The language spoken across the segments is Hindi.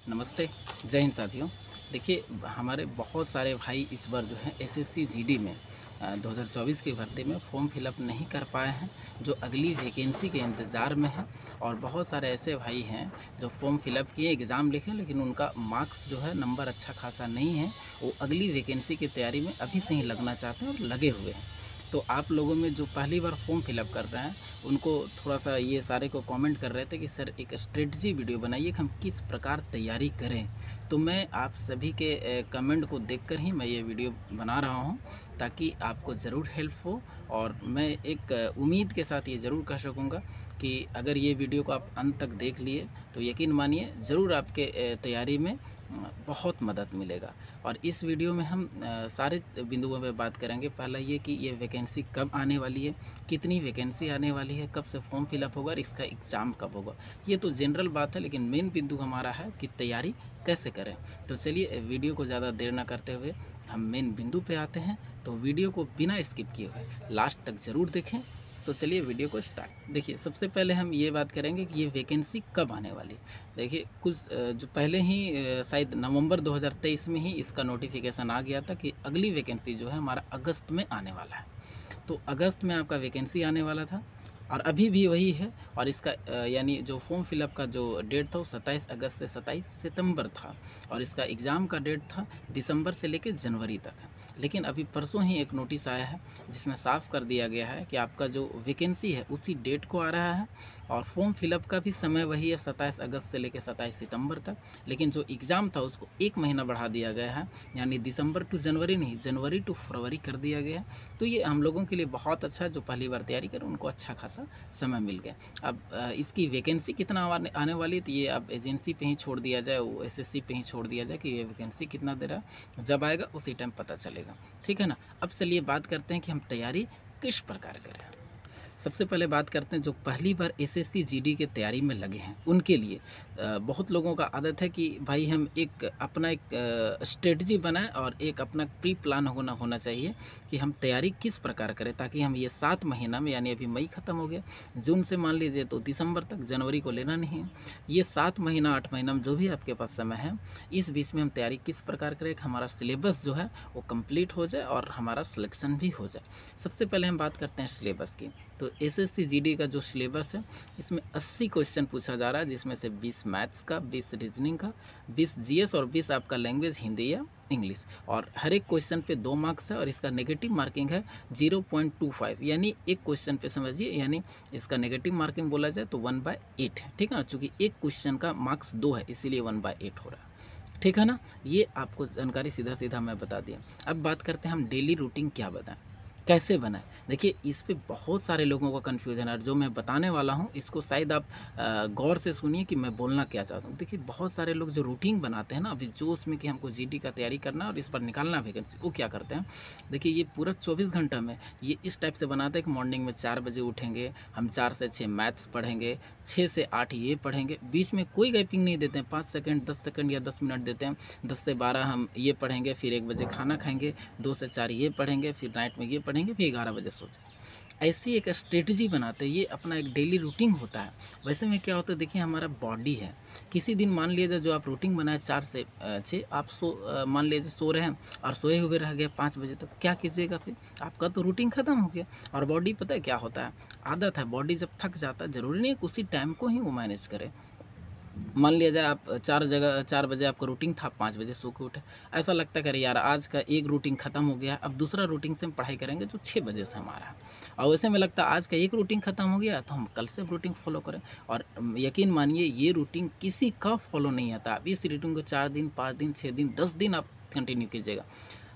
नमस्ते, जय हिंद साथियों। देखिए, हमारे बहुत सारे भाई इस बार जो है एसएससी जीडी में 2024 की भर्ती में फॉर्म फिलअप नहीं कर पाए हैं, जो अगली वैकेंसी के इंतज़ार में हैं। और बहुत सारे ऐसे भाई हैं जो फॉर्म फिलअप किए, एग्ज़ाम लिखे, लेकिन उनका मार्क्स जो है नंबर अच्छा खासा नहीं है। वो अगली वैकेंसी की तैयारी में अभी से ही लगना चाहते हैं और लगे हुए हैं। तो आप लोगों में जो पहली बार फॉर्म फिलअप कर रहे हैं, उनको थोड़ा-सा ये सारे को कमेंट कर रहे थे कि सर एक स्ट्रेटजी वीडियो बनाइए कि हम किस प्रकार तैयारी करें। तो मैं आप सभी के कमेंट को देखकर ही मैं ये वीडियो बना रहा हूँ, ताकि आपको ज़रूर हेल्प हो। और मैं एक उम्मीद के साथ ये ज़रूर कह सकूँगा कि अगर ये वीडियो को आप अंत तक देख लिए, तो यकीन मानिए ज़रूर आपके तैयारी में बहुत मदद मिलेगा। और इस वीडियो में हम सारे बिंदुओं पे बात करेंगे। पहला ये कि ये वैकेंसी कब आने वाली है, कितनी वैकेंसी आने वाली है, कब से फॉर्म फिलअप होगा और इसका एग्ज़ाम कब होगा। ये तो जनरल बात है, लेकिन मेन बिंदु हमारा है कि तैयारी कैसे करें। तो चलिए वीडियो को ज़्यादा देर ना करते हुए हम मेन बिंदु पे आते हैं। तो वीडियो को बिना स्किप किए हुए लास्ट तक ज़रूर देखें। तो चलिए वीडियो को स्टार्ट। देखिए, सबसे पहले हम ये बात करेंगे कि ये वैकेंसी कब आने वाली है। देखिए, कुछ जो पहले ही शायद नवंबर 2023 में ही इसका नोटिफिकेशन आ गया था कि अगली वैकेंसी जो है हमारा अगस्त में आने वाला है। तो अगस्त में आपका वैकेंसी आने वाला था और अभी भी वही है। और इसका यानी जो फॉर्म फिलअप का जो डेट था वो 27 अगस्त से 27 सितंबर था। और इसका एग्ज़ाम का डेट था दिसंबर से लेकर जनवरी तक है। लेकिन अभी परसों ही एक नोटिस आया है जिसमें साफ कर दिया गया है कि आपका जो वैकेंसी है उसी डेट को आ रहा है। और फॉर्म फिलअप का भी समय वही है, 27 अगस्त से लेकर 27 सितंबर तक। लेकिन जो एग्ज़ाम था उसको एक महीना बढ़ा दिया गया है, यानी दिसंबर टू जनवरी नहीं, जनवरी टू फरवरी कर दिया गया है। तो ये हम लोगों के लिए बहुत अच्छा है, जो पहली बार तैयारी करें उनको अच्छा खासा समय मिल गया। अब इसकी वैकेंसी कितना आने वाली है, तो ये अब एजेंसी पे ही छोड़ दिया जाए, वो एसएससी पे ही छोड़ दिया जाए कि ये वैकेंसी कितना दे रहा है। जब आएगा उसी टाइम पता चलेगा, ठीक है ना। अब चलिए बात करते हैं कि हम तैयारी किस प्रकार करें। सबसे पहले बात करते हैं जो पहली बार एसएससी जीडी के तैयारी में लगे हैं उनके लिए। बहुत लोगों का आदत है कि भाई हम एक अपना एक स्ट्रेटजी बनाएं और एक अपना प्री प्लान होना चाहिए कि हम तैयारी किस प्रकार करें, ताकि हम ये 7 महीना में, यानी अभी मई ख़त्म हो गया, जून से मान लीजिए तो दिसंबर तक, जनवरी को लेना नहीं है। ये 7 महीना 8 महीना में जो भी आपके पास समय है, इस बीच में हम तैयारी किस प्रकार करें कि हमारा सिलेबस जो है वो कंप्लीट हो जाए और हमारा सिलेक्शन भी हो जाए। सबसे पहले हम बात करते हैं सिलेबस की। तो एसएससी जीडी का जो सिलेबस है, इसमें 80 क्वेश्चन पूछा जा रहा है, जिसमें से 20 मैथ्स का, 20 रीजनिंग का, 20 जीएस और 20 आपका लैंग्वेज हिंदी या इंग्लिश। और हर एक क्वेश्चन पे 2 मार्क्स है और इसका नेगेटिव मार्किंग है 0.25, यानी एक क्वेश्चन पे समझिए, यानी इसका नेगेटिव मार्किंग बोला जाए तो 1/8 है, ठीक है ना। चूँकि एक क्वेश्चन का मार्क्स 2 है, इसीलिए 1/8 हो रहा है, ठीक है ना। ये आपको जानकारी सीधा-सीधा मैं बता दिया। अब बात करते हैं हम डेली रूटीन क्या बताएँ, कैसे बनाएँ? देखिए, इस पे बहुत सारे लोगों का कन्फ्यूज़न है और जो मैं बताने वाला हूँ इसको शायद आप गौर से सुनिए कि मैं बोलना क्या चाहता हूँ। देखिए, बहुत सारे लोग जो रूटीन बनाते हैं ना अभी जोश में कि हमको जीडी का तैयारी करना है और इस पर निकालना है वैकेंसी, वो क्या करते हैं, देखिए ये पूरा 24 घंटा में ये इस टाइप से बनाते हैं कि मॉर्निंग में 4 बजे उठेंगे, हम 4 से 6 मैथ्स पढ़ेंगे, 6 से 8 ये पढ़ेंगे, बीच में कोई गैपिंग नहीं देते हैं, 5 सेकंड 10 सेकंड या 10 मिनट देते हैं। 10 से 12 हम ये पढ़ेंगे, फिर 1 बजे खाना खाएँगे, 2 से 4 ये पढ़ेंगे, फिर नाइट में ये पढ़ेंगे, फिर 11 बजे सो जाएँ। ऐसी एक स्ट्रेटजी बनाते हैं, ये अपना एक डेली रूटीन होता है। वैसे में क्या होता है, देखिए हमारा बॉडी है, किसी दिन मान लीजिए जो आप रूटीन बनाए 4 से 6, आप मान लीजिए सो रहे हैं और सोए हुए रह गए 5 बजे तक, क्या कीजिएगा फिर? आपका तो रूटीन ख़त्म हो गया। और बॉडी पता है क्या होता है, आदत है, बॉडी जब थक जाता है, ज़रूरी नहीं है कि उसी टाइम को ही वो मैनेज करे। मान लिया जाए आप 4 बजे आपका रूटीन था, 5 बजे सो के उठे। ऐसा लगता है कि अरे यार, आज का एक रूटीन ख़त्म हो गया, अब दूसरा रूटीन से हम पढ़ाई करेंगे जो 6 बजे से हमारा है। और वैसे में लगता है आज का एक रूटीन ख़त्म हो गया तो हम कल से रूटीन फ़ॉलो करें। और यकीन मानिए ये रूटीन किसी का फ़ॉलो नहीं आता। आप इस रूटीन को 4 दिन, 5 दिन, 6 दिन, 10 दिन आप कंटिन्यू कीजिएगा,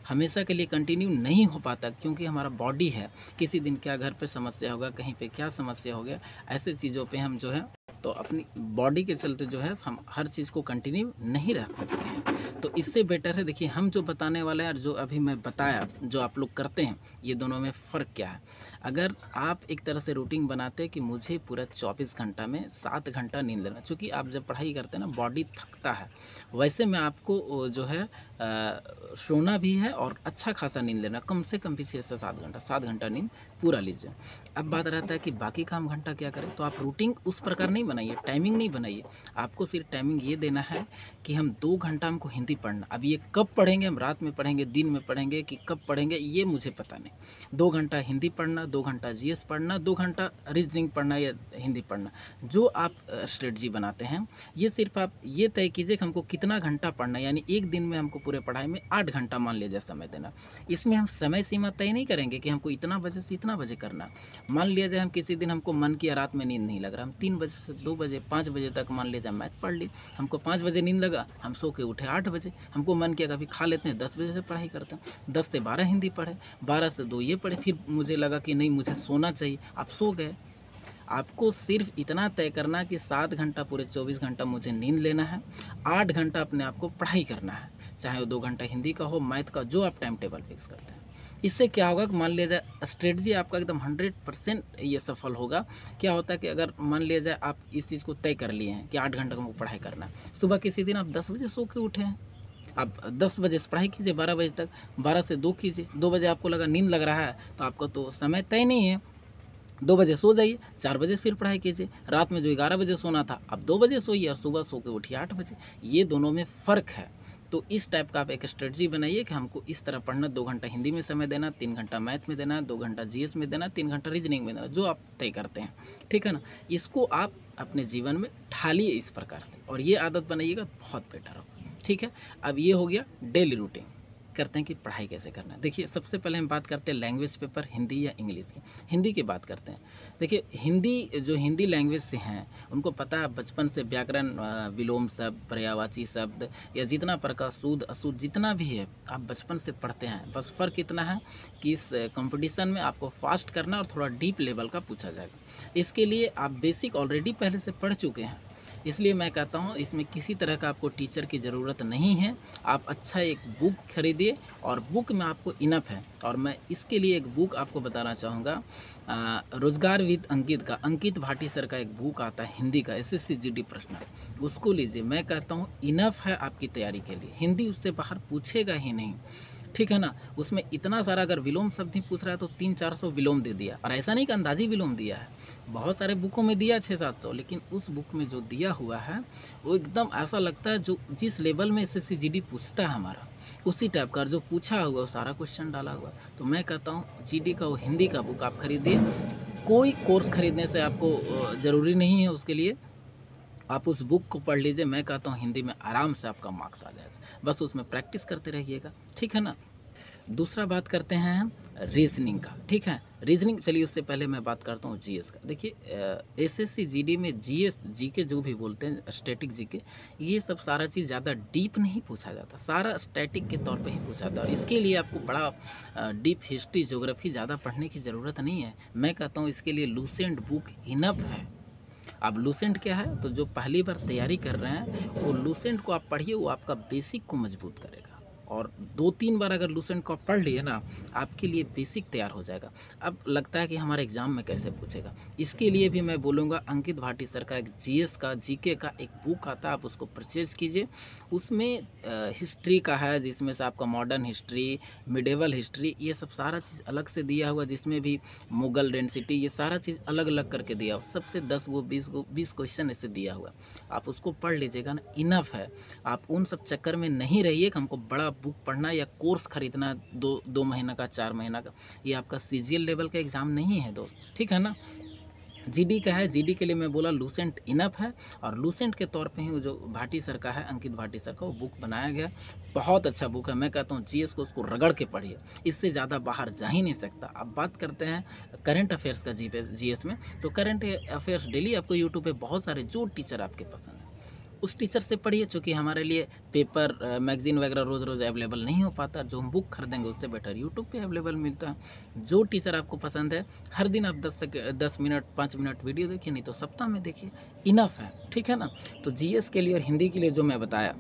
हमेशा के लिए कंटिन्यू नहीं हो पाता, क्योंकि हमारा बॉडी है, किसी दिन क्या घर पे समस्या होगा, कहीं पे क्या समस्या हो गया, ऐसे चीज़ों पे हम जो है तो अपनी बॉडी के चलते जो है हम हर चीज़ को कंटिन्यू नहीं रख सकते हैं। तो इससे बेटर है, देखिए हम जो बताने वाले हैं और जो अभी मैं बताया जो आप लोग करते हैं, ये दोनों में फ़र्क क्या है। अगर आप एक तरह से रूटीन बनाते हैं कि मुझे पूरा 24 घंटा में 7 घंटा नींद लेना, चूँकि आप जब पढ़ाई करते हैं ना बॉडी थकता है, वैसे में आपको जो है सोना भी है और अच्छा खासा नींद लेना, कम से कम भी 6 से 7 घंटा नींद पूरा लीजिए। अब बात रहता है कि बाकी काम घंटा क्या करें, तो आप रूटीन उस प्रकार नहीं बनाइए, टाइमिंग नहीं बनाइए। आपको सिर्फ टाइमिंग ये देना है कि हम 2 घंटा हमको हिंदी पढ़ना। अब ये कब पढ़ेंगे, हम रात में पढ़ेंगे, दिन में पढ़ेंगे कि कब पढ़ेंगे, ये मुझे पता नहीं। 2 घंटा हिंदी पढ़ना, 2 घंटा जीएस पढ़ना, 2 घंटा रीजनिंग पढ़ना या हिंदी पढ़ना। जो आप स्ट्रेटजी बनाते हैं, ये सिर्फ आप ये तय कीजिए कि हमको कितना घंटा पढ़ना है, यानी एक दिन में हमको पूरे पढ़ाई में 8 घंटा मान लिया जाए समय देना। इसमें हम समय सीमा तय नहीं करेंगे कि हमको इतना बजे से इतना बजे करना। मान लिया जाए हम किसी दिन हमको मन किया रात में नींद नहीं लग रहा, हम 3 बजे से 2 बजे 5 बजे तक मान लिया जाए मैथ पढ़ ली। हमको 5 बजे नींद लगा, हम सो के उठे 8 बजे। हमको मन किया कभी खा लेते हैं, 10 बजे से पढ़ाई करते हैं, 10 से 12 हिंदी पढ़े, 12 से 2 ये पढ़े, फिर मुझे लगा कि नहीं मुझे सोना चाहिए, आप सो गए। आपको सिर्फ इतना तय करना कि 7 घंटा पूरे 24 घंटा मुझे नींद लेना है, 8 घंटा अपने आप को पढ़ाई करना है, चाहे वो 2 घंटा हिंदी का हो, मैथ का, जो आप टाइम टेबल फिक्स करते हैं। इससे क्या होगा कि मान लिया जाए स्ट्रेटजी आपका एकदम 100% ये सफल होगा। क्या होता है कि अगर मान लिया जाए आप इस चीज़ को तय कर लिए हैं कि 8 घंटा को पढ़ाई करना है, सुबह किसी दिन आप 10 बजे सो के उठे हैं, आप 10 बजे से पढ़ाई कीजिए 12 बजे तक, 12 से 2 कीजिए, 2 बजे आपको लगा नींद लग रहा है तो आपका तो समय तय नहीं है, 2 बजे सो जाइए, 4 बजे फिर पढ़ाई कीजिए। रात में जो 11 बजे सोना था अब 2 बजे सोइए और सुबह सो के उठिए 8 बजे। ये दोनों में फ़र्क है। तो इस टाइप का आप एक स्ट्रेटजी बनाइए कि हमको इस तरह पढ़ना, 2 घंटा हिंदी में समय देना, 3 घंटा मैथ में देना, 2 घंटा जीएस में देना, 3 घंटा रीजनिंग में देना, जो आप तय करते हैं, ठीक है ना। इसको आप अपने जीवन में ढालिए इस प्रकार से और ये आदत बनाइएगा, बहुत बेटर होगा, ठीक है। अब ये हो गया डेली रूटीन। करते हैं कि पढ़ाई कैसे करना है। देखिए सबसे पहले हम बात करते हैं लैंग्वेज पेपर, हिंदी या इंग्लिश की। हिंदी की बात करते हैं। देखिए हिंदी लैंग्वेज से हैं उनको पता है बचपन से व्याकरण, विलोम शब्द, पर्यायवाची शब्द या जितना प्रकार शुद्ध अशुद्ध जितना भी है आप बचपन से पढ़ते हैं। बस फ़र्क इतना है कि इस कंपटीशन में आपको फास्ट करना और थोड़ा डीप लेवल का पूछा जाएगा। इसके लिए आप बेसिक ऑलरेडी पहले से पढ़ चुके हैं, इसलिए मैं कहता हूँ इसमें किसी तरह का आपको टीचर की ज़रूरत नहीं है। आप अच्छा एक बुक खरीदिए और बुक में आपको इनफ है। और मैं इसके लिए एक बुक आपको बताना चाहूँगा, रोजगार विद अंकित का, अंकित भाटी सर का एक बुक आता है हिंदी का, एसएससी जीडी प्रश्न, उसको लीजिए। मैं कहता हूँ इनफ है आपकी तैयारी के लिए, हिंदी उससे बाहर पूछेगा ही नहीं, ठीक है ना। उसमें इतना सारा अगर विलोम शब्द ही पूछ रहा है तो 300-400 विलोम दे दिया, और ऐसा नहीं कि अंदाजी विलोम दिया है, बहुत सारे बुकों में दिया 600-700, लेकिन उस बुक में जो दिया हुआ है वो एकदम ऐसा लगता है जो जिस लेवल में एसएससी जीडी पूछता है हमारा उसी टाइप का, जो पूछा हुआ वो सारा क्वेश्चन डाला हुआ। तो मैं कहता हूँ जीडी का वो हिंदी का बुक आप खरीदिए। कोई कोर्स खरीदने से आपको ज़रूरी नहीं है, उसके लिए आप उस बुक को पढ़ लीजिए। मैं कहता हूँ हिंदी में आराम से आपका मार्क्स आ जाएगा, बस उसमें प्रैक्टिस करते रहिएगा, ठीक है ना। दूसरा बात करते हैं हम रीजनिंग का, ठीक है। रीजनिंग, चलिए उससे पहले मैं बात करता हूँ जीएस का। देखिए एसएससी जीडी में जीएस जीके जो भी बोलते हैं, स्टैटिक जीके, ये सब सारा चीज़ ज़्यादा डीप नहीं पूछा जाता, सारा स्टैटिक के तौर पे ही पूछा जाता है। और इसके लिए आपको बड़ा डीप हिस्ट्री ज्योग्राफी ज़्यादा पढ़ने की ज़रूरत नहीं है। मैं कहता हूँ इसके लिए लूसेंट बुक इनफ है। अब लूसेंट क्या है, तो जो पहली बार तैयारी कर रहे हैं वो लूसेंट को आप पढ़िए, वो आपका बेसिक को मजबूत करेगा। और 2-3 बार अगर लूसेंट को आप पढ़ लिए ना, आपके लिए बेसिक तैयार हो जाएगा। अब लगता है कि हमारे एग्ज़ाम में कैसे पूछेगा, इसके लिए भी मैं बोलूँगा अंकित भाटी सर का एक जीएस का, जीके का एक बुक आता है, आप उसको परचेज़ कीजिए। उसमें हिस्ट्री का है, जिसमें से आपका मॉडर्न हिस्ट्री, मिडेवल हिस्ट्री, ये सब सारा चीज़ अलग से दिया हुआ, जिसमें भी मुगल डेंसिटी, ये सारा चीज़ अलग अलग करके दिया हुआ, सबसे 10-20 क्वेश्चन इससे दिया हुआ। आप उसको पढ़ लीजिएगा ना, इनफ है। आप उन सब चक्कर में नहीं रहिए कि हमको बड़ा बुक पढ़ना या कोर्स खरीदना 2 महीना का, 4 महीना का। ये आपका सीजीएल लेवल का एग्ज़ाम नहीं है दोस्त, ठीक है ना। जीडी का है, जीडी के लिए मैं बोला लूसेंट इनफ है। और लूसेंट के तौर पे ही जो भाटी सर का है, अंकित भाटी सर का, वो बुक बनाया गया, बहुत अच्छा बुक है। मैं कहता हूँ जीएस को उसको रगड़ के पढ़िए, इससे ज़्यादा बाहर जा ही नहीं सकता। अब बात करते हैं करंट अफेयर्स का जीएस में। तो करंट अफेयर्स डेली आपको यूट्यूब पे बहुत सारे जो टीचर आपके पसंद है उस टीचर से पढ़िए, चूँकि हमारे लिए पेपर, मैगज़ीन वगैरह रोज़ रोज़ अवेलेबल नहीं हो पाता। जो हम बुक खरीदेंगे उससे बेटर यूट्यूब पे अवेलेबल मिलता है। जो टीचर आपको पसंद है, हर दिन आप 10 मिनट 5 मिनट वीडियो देखिए, नहीं तो सप्ताह में देखिए, इनफ है, ठीक है ना। तो जीएस के लिए और हिंदी के लिए जो मैं बताया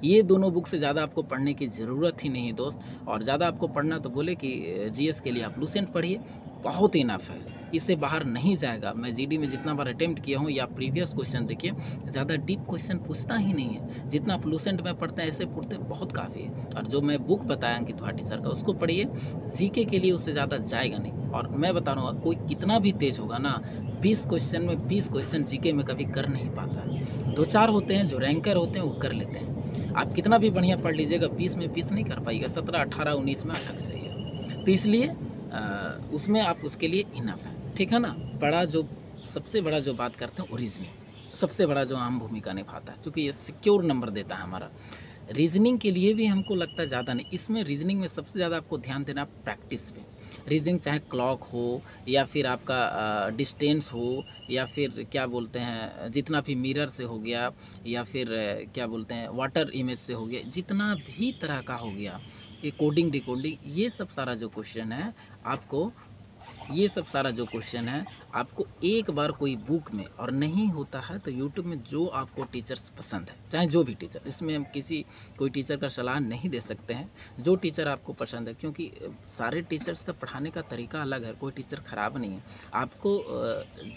ये दोनों बुक से ज़्यादा आपको पढ़ने की ज़रूरत ही नहीं दोस्त। और ज़्यादा आपको पढ़ना तो बोले कि जीएस के लिए आप लूसेंट पढ़िए, बहुत इनफ है, इससे बाहर नहीं जाएगा। मैं जीडी में जितना बार अटेम्प्ट किया हूँ या प्रीवियस क्वेश्चन देखिए, ज़्यादा डीप क्वेश्चन पूछता ही नहीं है। जितना आप लूसेंट में पढ़ते हैं ऐसे पढ़ते बहुत काफ़ी है। और जो मैं बुक बताया अंकित भाटी सर का, उसको पढ़िए, जीके के लिए उससे ज़्यादा जाएगा नहीं। और मैं बता रहा हूँ, कोई कितना भी तेज होगा ना, 20 क्वेश्चन में 20 क्वेश्चन जीके में कभी कर नहीं पाता। 2-4 होते हैं जो रैंकर होते हैं, वो कर लेते हैं। आप कितना भी बढ़िया पढ़ लीजिएगा, 20 में 20 नहीं कर पाइएगा, 17, 18, 19 में अटक जाइएगा। तो इसलिए उसमें आप उसके लिए इनफ है, ठीक है ना। सबसे बड़ा जो बात करते हैं वो रीजनिंग, सबसे बड़ा जो अहम भूमिका निभाता है, क्योंकि ये सिक्योर नंबर देता है हमारा। रीजनिंग के लिए भी हमको लगता है ज़्यादा नहीं, इसमें रीजनिंग में सबसे ज़्यादा आपको ध्यान देना प्रैक्टिस पे। रीजनिंग चाहे क्लॉक हो या फिर आपका डिस्टेंस हो या फिर क्या बोलते हैं, जितना भी मिरर से हो गया या फिर क्या बोलते हैं वाटर इमेज से हो गया, जितना भी तरह का हो गया, ये कोडिंग डिकोडिंग, ये सब सारा जो क्वेश्चन है आपको एक बार कोई बुक में, और नहीं होता है तो यूट्यूब में जो आपको टीचर्स पसंद है, चाहे जो भी टीचर, इसमें हम कोई टीचर का सलाह नहीं दे सकते हैं, जो टीचर आपको पसंद है, क्योंकि सारे टीचर्स का पढ़ाने का तरीका अलग है, कोई टीचर ख़राब नहीं है। आपको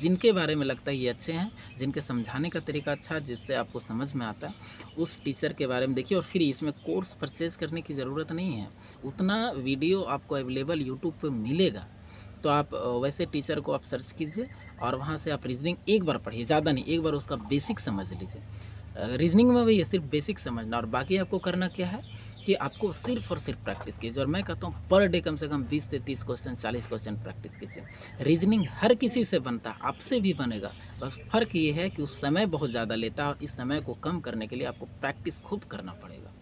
जिनके बारे में लगता है ये अच्छे हैं, जिनके समझाने का तरीका अच्छा है, जिससे आपको समझ में आता है, उस टीचर के बारे में देखिए। और फिर इसमें कोर्स परचेज करने की ज़रूरत नहीं है, उतना वीडियो आपको अवेलेबल यूट्यूब पर मिलेगा। तो आप वैसे टीचर को आप सर्च कीजिए और वहाँ से आप रीजनिंग एक बार पढ़िए, ज़्यादा नहीं, एक बार उसका बेसिक समझ लीजिए। रीजनिंग में भी सिर्फ बेसिक समझना, और बाकी आपको करना क्या है कि आपको सिर्फ और सिर्फ प्रैक्टिस कीजिए। और मैं कहता हूँ पर डे कम से कम 20 से 30 क्वेश्चन, 40 क्वेश्चन प्रैक्टिस कीजिए। रीजनिंग हर किसी से बनता है, आपसे भी बनेगा, बस फ़र्क ये है कि उस समय बहुत ज़्यादा लेता है, और इस समय को कम करने के लिए आपको प्रैक्टिस खूब करना पड़ेगा।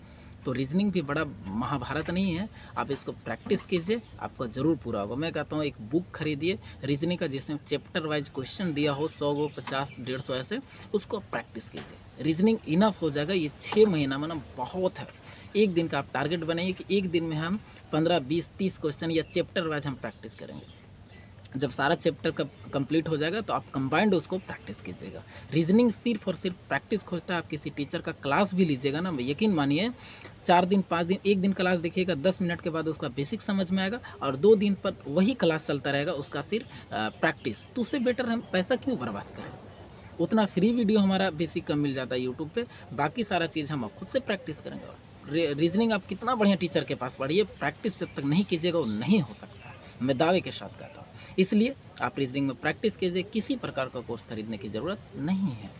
तो रीजनिंग भी बड़ा महाभारत नहीं है, आप इसको प्रैक्टिस कीजिए, आपका ज़रूर पूरा होगा। मैं कहता हूँ एक बुक खरीदिए रीजनिंग का, जिसमें चैप्टर वाइज क्वेश्चन दिया हो, 100 गो, 50, 150 ऐसे, उसको प्रैक्टिस कीजिए। रीजनिंग इनफ हो जाएगा। ये 6 महीना मतलब बहुत है। एक दिन का आप टारगेट बनाइए कि एक दिन में हम 15, 20, 30 क्वेश्चन या चैप्टर वाइज हम प्रैक्टिस करेंगे। जब सारा चैप्टर का कंप्लीट हो जाएगा तो आप कंबाइंड उसको प्रैक्टिस कीजिएगा। रीजनिंग सिर्फ और सिर्फ प्रैक्टिस खोजता है। आप किसी टीचर का क्लास भी लीजिएगा ना, यकीन मानिए 4 दिन 5 दिन, एक दिन क्लास देखिएगा, 10 मिनट के बाद उसका बेसिक समझ में आएगा, और 2 दिन पर वही क्लास चलता रहेगा, उसका सिर्फ प्रैक्टिस। तो उससे बेटर हम पैसा क्यों बर्बाद करें, उतना फ्री वीडियो हमारा बेसिक का मिल जाता है यूट्यूब पे, बाकी सारा चीज़ हम खुद से प्रैक्टिस करेंगे। रीजनिंग आप कितना बढ़िया टीचर के पास पढ़िए, प्रैक्टिस जब तक नहीं कीजिएगा वो नहीं हो सकता है, मैं दावे के साथ कहता हूँ। इसलिए आप रीजनिंग में प्रैक्टिस कीजिए, किसी प्रकार का कोर्स खरीदने की ज़रूरत नहीं है।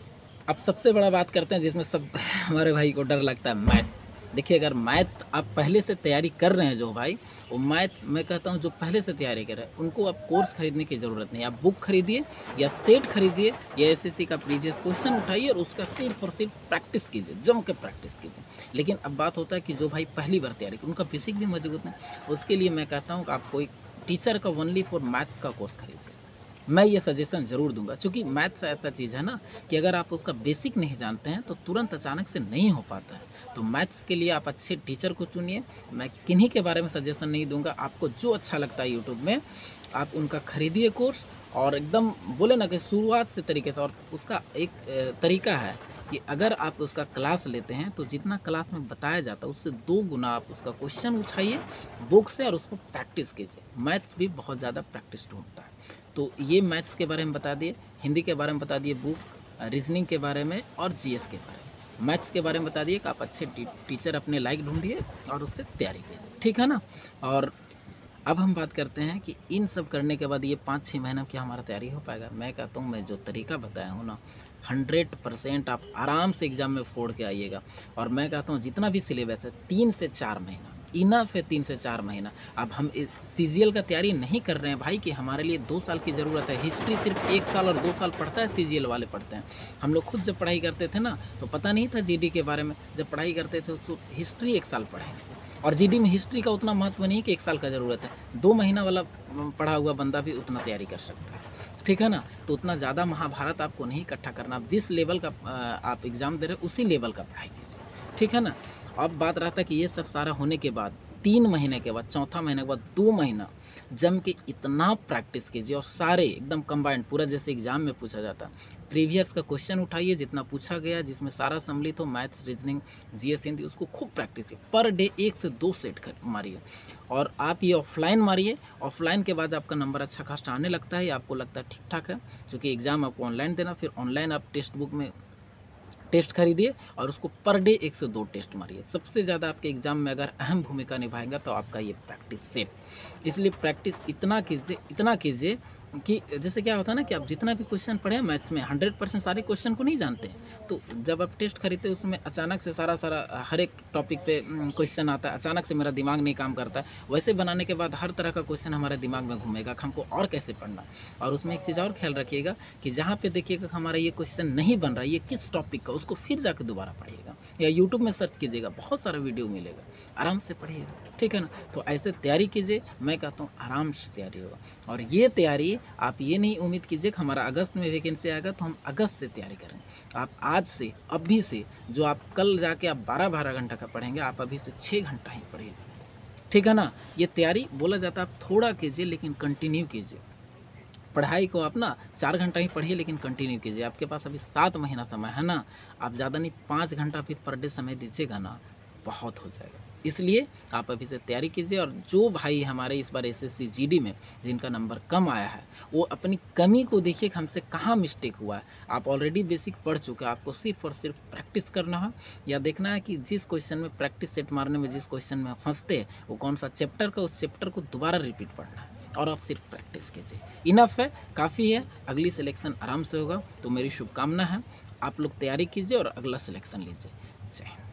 अब सबसे बड़ा बात करते हैं जिसमें सब हमारे भाई को डर लगता है, मैथ। देखिए, अगर मैथ आप पहले से तैयारी कर रहे हैं जो भाई, वो मैथ मैं कहता हूँ जो पहले से तैयारी कर रहे हैं उनको अब कोर्स खरीदने की ज़रूरत नहीं। आप बुक खरीदिए या सेट खरीदिए या एसएससी का प्रीवियस क्वेश्चन उठाइए और उसका सिर्फ और सिर्फ प्रैक्टिस कीजिए, जम के प्रैक्टिस कीजिए। लेकिन अब बात होता है कि जो भाई पहली बार तैयारी उनका बेसिक भी मजबूत नहीं, उसके लिए मैं कहता हूँ कि आप कोई टीचर का ओनली फॉर मैथ्स का कोर्स खरीदिए। मैं ये सजेशन ज़रूर दूंगा, क्योंकि मैथ्स ऐसा चीज़ है ना कि अगर आप उसका बेसिक नहीं जानते हैं तो तुरंत अचानक से नहीं हो पाता है। तो मैथ्स के लिए आप अच्छे टीचर को चुनिए। मैं किन्हीं के बारे में सजेशन नहीं दूंगा, आपको जो अच्छा लगता है यूट्यूब में आप उनका खरीदिए कोर्स, और एकदम बोले ना कि शुरुआत से तरीके से। और उसका एक तरीका है कि अगर आप उसका क्लास लेते हैं तो जितना क्लास में बताया जाता है उससे 2 गुना आप उसका क्वेश्चन उठाइए बुक से और उसको प्रैक्टिस कीजिए। मैथ्स भी बहुत ज़्यादा प्रैक्टिस ढूंढता है। तो ये मैथ्स के बारे में बता दिए, हिंदी के बारे में बता दिए, बुक, रीजनिंग के बारे में और जीएस के बारे में। मैथ्स के बारे में बता दिए कि आप अच्छे टीचर अपने लायक ढूंढिए और उससे तैयारी कीजिए, ठीक है ना। और अब हम बात करते हैं कि इन सब करने के बाद ये 5-6 महीना क्या हमारा तैयारी हो पाएगा। मैं कहता हूँ मैं जो तरीका बताया हूँ ना, 100% आप आराम से एग्ज़ाम में फोड़ के आइएगा। और मैं कहता हूँ जितना भी सिलेबस है 3 से 4 महीना इनफ है। 3 से 4 महीना। अब हम सीजीएल का तैयारी नहीं कर रहे हैं भाई कि हमारे लिए 2 साल की ज़रूरत है। हिस्ट्री सिर्फ 1 साल और 2 साल पढ़ता है, सीजीएल वाले पढ़ते हैं। हम लोग खुद जब पढ़ाई करते थे ना तो पता नहीं था जीडी के बारे में, जब पढ़ाई करते थे तो हिस्ट्री 1 साल पढ़े, और जीडी में हिस्ट्री का उतना महत्व नहीं कि 1 साल का ज़रूरत है। 2 महीना वाला पढ़ा हुआ बंदा भी उतना तैयारी कर सकता है, ठीक है ना। तो उतना ज़्यादा महाभारत आपको नहीं इकट्ठा करना। आप जिस लेवल का आप एग्ज़ाम दे रहे हो उसी लेवल का पढ़ाई कीजिए, ठीक है ना। अब बात रहा था कि ये सब सारा होने के बाद 3 महीने के बाद, चौथा महीने के बाद 2 महीना जम के इतना प्रैक्टिस कीजिए और सारे एकदम कंबाइंड पूरा जैसे एग्जाम में पूछा जाता प्रीवियस का क्वेश्चन उठाइए जितना पूछा गया, जिसमें सारा सम्मिलित हो, मैथ्स, रीजनिंग, जीएस, हिंदी, उसको खूब प्रैक्टिस कीजिए। पर डे 1 से 2 सेट कर मारिए और आप ये ऑफलाइन मारिए। ऑफलाइन के बाद आपका नंबर अच्छा खासा आने लगता है, आपको लगता है ठीक ठाक है, क्योंकि एग्ज़ाम आपको ऑनलाइन देना, फिर ऑनलाइन आप टेक्स्ट बुक में टेस्ट खरीदिए और उसको पर डे 1 से 2 टेस्ट मारिए। सबसे ज़्यादा आपके एग्ज़ाम में अगर अहम भूमिका निभाएगा तो आपका ये प्रैक्टिस सेट। इसलिए प्रैक्टिस इतना कीजिए कि जैसे क्या होता है ना कि आप जितना भी क्वेश्चन पढ़े मैथ्स में 100% सारे क्वेश्चन को नहीं जानते हैं, तो जब आप टेस्ट खरीदते हैं उसमें अचानक से सारा हर एक टॉपिक पे क्वेश्चन आता है, अचानक से मेरा दिमाग नहीं काम करता है, वैसे बनाने के बाद हर तरह का क्वेश्चन हमारे दिमाग में घूमेगा कि हमको और कैसे पढ़ना। और उसमें एक चीज़ और ख्याल रखिएगा कि जहाँ पे देखिएगा हमारा ये क्वेश्चन नहीं बन रहा है, ये किस टॉपिक का, उसको फिर जाकर दोबारा पढ़िएगा या यूट्यूब में सर्च कीजिएगा, बहुत सारा वीडियो मिलेगा, आराम से पढ़िएगा, ठीक है ना। तो ऐसे तैयारी कीजिए, मैं कहता हूँ आराम से तैयारी होगा। और ये तैयारी आप ये नहीं उम्मीद कीजिए कि हमारा अगस्त में वैकेंसी आएगा तो हम अगस्त से तैयारी करें। आप आज से, अभी से, जो आप कल जाके आप 12-12 घंटा का पढ़ेंगे, आप अभी से 6 घंटा ही पढ़िए, ठीक है ना। ये तैयारी बोला जाता है आप थोड़ा कीजिए लेकिन कंटिन्यू कीजिए। पढ़ाई को आप ना 4 घंटा ही पढ़िए लेकिन कंटिन्यू कीजिए। आपके पास अभी 7 महीना समय है ना, आप ज़्यादा नहीं 5 घंटा फिर पर डे समय दीजिएगा ना, बहुत हो जाएगा। इसलिए आप अभी से तैयारी कीजिए। और जो भाई हमारे इस बार एसएससी जीडी में जिनका नंबर कम आया है, वो अपनी कमी को देखिए कि हमसे कहाँ मिस्टेक हुआ है। आप ऑलरेडी बेसिक पढ़ चुके हैं, आपको सिर्फ और सिर्फ प्रैक्टिस करना है या देखना है कि जिस क्वेश्चन में प्रैक्टिस सेट मारने में जिस क्वेश्चन में फंसते हैं वो कौन सा चैप्टर का, उस चैप्टर को दोबारा रिपीट पढ़ना है और आप सिर्फ प्रैक्टिस कीजिए। इनफ है, काफ़ी है। अगली सिलेक्शन आराम से होगा, तो मेरी शुभकामना है। आप लोग तैयारी कीजिए और अगला सिलेक्शन लीजिए। जय हिंद।